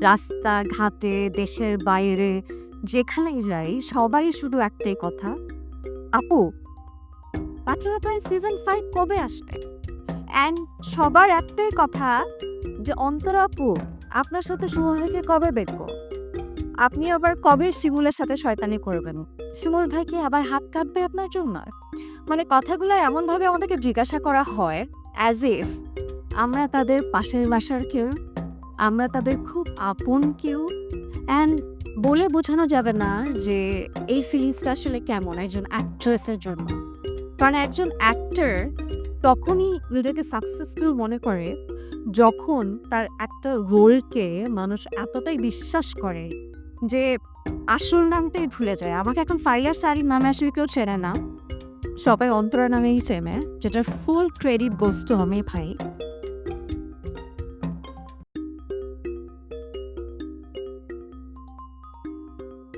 রাস্তা ঘাটে, দেশের বাইরে যেখানেই যাই সবারই শুধু একটাই কথা, "আপু, ব্যাচেলর সিজন 5 কবে আসবে?" অ্যান্ড সবার একটাই কথা যে, "অন্তরা আপু, আপনার সাথে সুমন কবে দেখব? আপনি আবার কবে শিমুলের সাথে শয়তানি করবেন? শিমুল ভাই কি আবার হাত কাটবে আপনার জন্য?" মানে কথাগুলো এমনভাবে আমাদেরকে জিজ্ঞাসা করা হয় অ্যাজ ইফ আমরা তাদের পাশের বাসার কেউ, আমরা তাদের খুব আপন কেউ। অ্যান্ড বলে বোঝানো যাবে না যে এই ফিলিংসটা আসলে কেমন একজন অ্যাক্ট্রেসের জন্য। কারণ একজন অ্যাক্টর তখনই নিজেকে সাকসেসফুল মনে করে যখন তার একটা রোলকে মানুষ এতটাই বিশ্বাস করে যে আসল নামটাই ভুলে যায়। আমাকে এখন ফারিয়া শাড়ির নামে আসলে কেউ চেনে না, সবাই অন্তরা নামেই চেনে, যেটার ফুল ক্রেডিট গোস টু আমি ভাই।